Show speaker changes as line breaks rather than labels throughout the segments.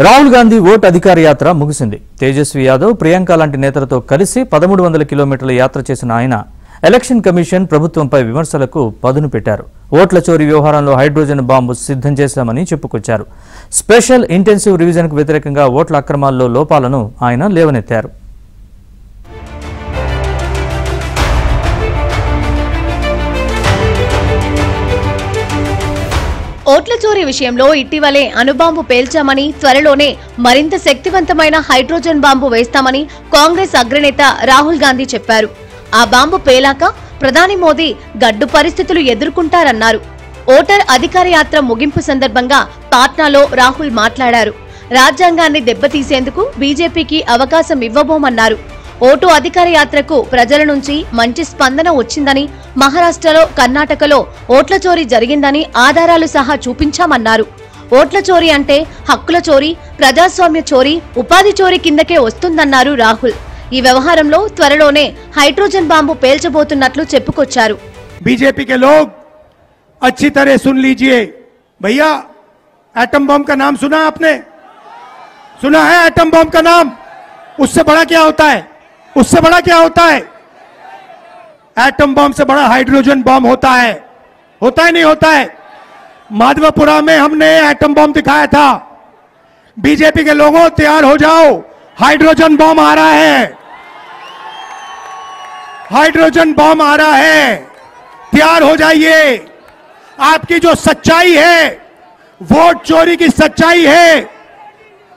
Rahul Gandhi vote అధికార యాత్ర ముగిసింది. తేజస్వి యాదవ్, ప్రియాంక లాంటి నేతలతో కలిసి 1300 కిలోమీటర్ల యాత్ర చేసిన ఆయన ఎలక్షన్ కమిషన్ ప్రభుత్వంపై విమర్శలకు పదును పెట్టారు. ఓట్ల చోరీ వ్యవహారంలో హైడ్రోజన్ బాంబు సిద్ధం చేశామని చెప్పుకొచ్చారు. స్పెషల్ ఇంటెన్సివ్ రివిజన్కు వ్యతిరేకంగా ఓట్ల అక్రమాల్లో లోపాలను ఆయన లేవనెత్తారు.
ఓట్ల చోరీ విషయంలో ఇటీవలే అణుబాంబు పేల్చామని, త్వరలోనే మరింత శక్తివంతమైన హైడ్రోజన్ బాంబు వేస్తామని కాంగ్రెస్ అగ్రనేత రాహుల్ గాంధీ చెప్పారు. ఆ బాంబు పేలాక ప్రధాని మోదీ గడ్డు పరిస్థితులు ఎదుర్కొంటారన్నారు. ఓటర్ అధికార యాత్ర ముగింపు సందర్భంగా పాట్నాలో రాహుల్ మాట్లాడారు. రాజ్యాంగాన్ని దెబ్బతీసేందుకు బీజేపీకి అవకాశం ఇవ్వబోమన్నారు. ఓటు అధికార యాత్రకు ప్రజల నుంచి మంచి స్పందన వచ్చిందని, మహారాష్ట్రలో, కర్ణాటకలో ఓట్ల చోరీ జరిగిందని ఆధారాలు సహా చూపించామన్నారు. ఓట్ల చోరీ అంటే హక్కుల చోరీ, ప్రజాస్వామ్య చోరీ, ఉపాధి చోరీ కిందకే వస్తుందన్నారు రాహుల్. ఈ వ్యవహారంలో త్వరలోనే హైడ్రోజన్ బాంబు పేల్చబోతున్నట్లు చెప్పుకొచ్చారు.
बीजेपी के लोग अच्छी तरह सुन लीजिए भैया, एटम बम का नाम सुना आपने? सुना है एटम बम का नाम? उससे बड़ा क्या होता है? उससे बड़ा क्या होता है? एटम बम से बड़ा हाइड्रोजन बम होता है नहीं होता है? माधवपुरा में हमने एटम बम दिखाया था। बीजेपी के लोगों तैयार हो जाओ, हाइड्रोजन बम आ रहा है, हाइड्रोजन बम आ रहा है, तैयार हो जाइए। आपकी जो सच्चाई है, वोट चोरी की सच्चाई है,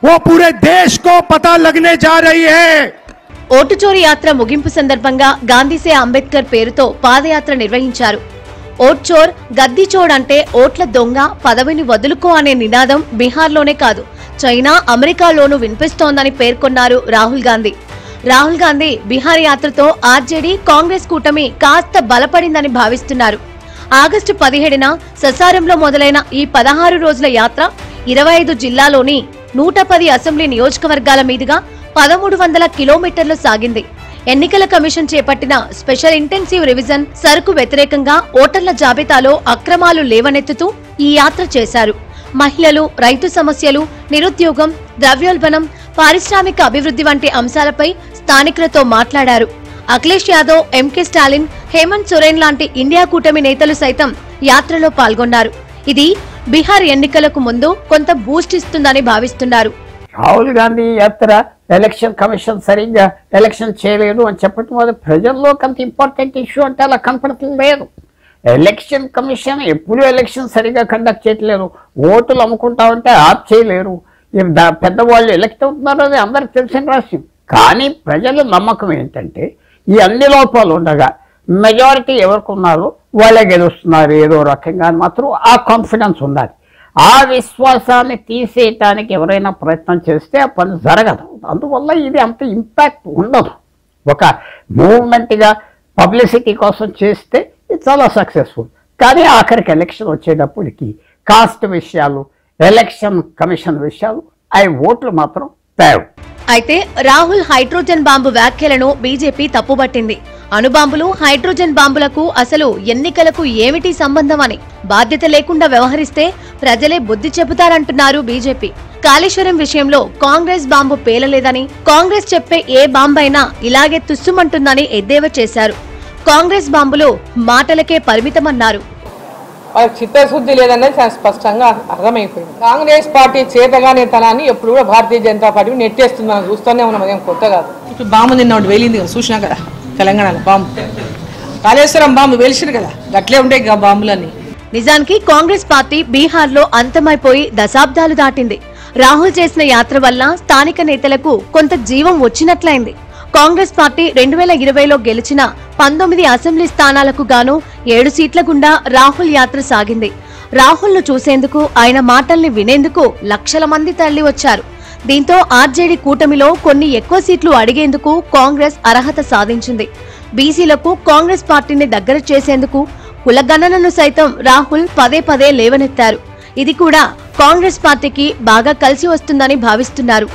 वो पूरे देश को पता लगने जा रही है।
ఓటు చోరీ యాత్ర ముగింపు సందర్భంగా గాంధీసే అంబేద్కర్ పేరుతో పాదయాత్ర నిర్వహించారు. ఓట్ చోర్, గద్దీ చోర్ అంటే ఓట్ల దొంగ, పదవిని వదులుకో అనే నినాదం బీహార్లోనే కాదు, చైనా, అమెరికాలోనూ వినిపిస్తోందని పేర్కొన్నారు రాహుల్ గాంధీ. రాహుల్ గాంధీ బీహార్ యాత్రతో ఆర్జేడీ, కాంగ్రెస్ కూటమి కాస్త బలపడిందని భావిస్తున్నారు. ఆగస్టు 17న ససారంలో మొదలైన ఈ 16 రోజుల యాత్ర 25 జిల్లాలోని 110 అసెంబ్లీ నియోజకవర్గాల మీదుగా 1300 కిలోమీటర్లు సాగింది. ఎన్నికల కమిషన్ చేపట్టిన స్పెషల్ ఇంటెన్సివ్ రివిజన్ సరుకు వ్యతిరేకంగా ఓటర్ల జాబితాలో అక్రమాలు లేవనెత్తుతూ ఈ యాత్ర చేశారు. మహిళలు, రైతు సమస్యలు, నిరుద్యోగం, ద్రవ్యోల్బణం, పారిశ్రామిక అభివృద్ధి వంటి అంశాలపై స్థానికులతో మాట్లాడారు. అఖిలేష్ యాదవ్, ఎంకే స్టాలిన్, హేమంత్ సోరెన్ లాంటి ఇండియా కూటమి నేతలు సైతం యాత్రలో పాల్గొన్నారు. ఇది బీహార్ ఎన్నికలకు ముందు కొంత బూస్ట్ ఇస్తుందని భావిస్తున్నారు.
రాహుల్ గాంధీ యాత్ర ఎలక్షన్ కమిషన్ సరిగ్గా ఎలక్షన్ చేయలేదు అని చెప్పడం వల్ల ప్రజల్లో కొంత ఇంపార్టెంట్ ఇష్యూ అంటే అలా కనపడలేదు. ఎలక్షన్ కమిషన్ ఎప్పుడూ ఎలక్షన్ సరిగ్గా కండక్ట్ చేయట్లేదు. ఓటులు అమ్ముకుంటా ఉంటే ఆప్ చేయలేరు. పెద్దవాళ్ళు ఎలక్ట్ అవుతున్నారు, అది అందరికి తెలిసిన రహస్యం. కానీ ప్రజల నమ్మకం ఏంటంటే ఈ అన్ని లోపాలు ఉండగా మెజారిటీ ఎవరికి ఉన్నారో వాళ్ళే గెలుస్తున్నారు ఏదో రకంగా మాత్రం ఆ కాన్ఫిడెన్స్ ఉండాలి. ఆ విశ్వాసాన్ని తీసేయటానికి ఎవరైనా ప్రయత్నం చేస్తే ఆ పని జరగదు. అందువల్ల ఇది అంత ఇంపాక్ట్ ఉండదు. ఒక మూవ్మెంట్గా పబ్లిసిటీ కోసం చేస్తే ఇది చాలా సక్సెస్ఫుల్. కానీ ఆఖరికి ఎలక్షన్ వచ్చేటప్పటికి కాస్ట్ విషయాలు, ఎలక్షన్ కమిషన్ విషయాలు, అవి ఓట్లు మాత్రం తేవు.
అయితే రాహుల్ హైడ్రోజన్ బాంబు వ్యాఖ్యలను బీజేపీ తప్పుబట్టింది. అణుబాంబులు, హైడ్రోజన్ బాంబులకు అసలు ఎన్నికలకు ఏమిటి సంబంధం అని, బాధ్యత లేకుండా వ్యవహరిస్తే ప్రజలే బుద్ధి చెబుతారంటున్నారు బీజేపీ. కాళేశ్వరం విషయంలో కాంగ్రెస్ బాంబు పేలలేదని, కాంగ్రెస్ చెప్పే ఏ బాంబైనా ఇలాగే తుస్సుమంటుందని ఎద్దేవా చేశారు. కాంగ్రెస్ బాంబులు మాటలకే పరిమితమన్నారు.
వాళ్ళకి చిత్తశుద్ధి లేదన్నది చాలా స్పష్టంగా అర్థమైపోయింది. కాంగ్రెస్ పార్టీ చేతగానే తనాన్ని ఎప్పుడు కూడా భారతీయ జనతా పార్టీ నెట్టేస్తుందని చూస్తూనే ఉన్నాం. అదేం కొత్త కాదు. ఇప్పుడు బాంబు నిన్న ఒకటి వేలింది కదా, చూసినా కదా తెలంగాణలో బాంబు, కాళేశ్వరం బాంబు వేల్చారు కదా, అట్లే ఉంటాయి ఇక బాంబులన్నీ.
నిజానికి కాంగ్రెస్ పార్టీ బీహార్లో అంతమైపోయి దశాబ్దాలు దాటింది. రాహుల్ చేసిన యాత్ర వల్ల స్థానిక నేతలకు కొంత జీవం వచ్చినట్లయింది. కాంగ్రెస్ పార్టీ 2020లో గెలిచిన 19 అసెంబ్లీ స్థానాలకు గాను 7 సీట్ల గుండా రాహుల్ యాత్ర సాగింది. రాహుల్ ను చూసేందుకు, ఆయన మాటల్ని వినేందుకు లక్షల మంది తరలి వచ్చారు. దీంతో ఆర్జేడీ కూటమిలో కొన్ని ఎక్కువ సీట్లు అడిగేందుకు కాంగ్రెస్ అర్హత సాధించింది. బీసీలకు కాంగ్రెస్ పార్టీని దగ్గర చేసేందుకు కులగణనను సైతం రాహుల్ పదే పదే లేవనెత్తారు. ఇది కూడా కాంగ్రెస్ పార్టీకి బాగా కలిసి వస్తుందని భావిస్తున్నారు.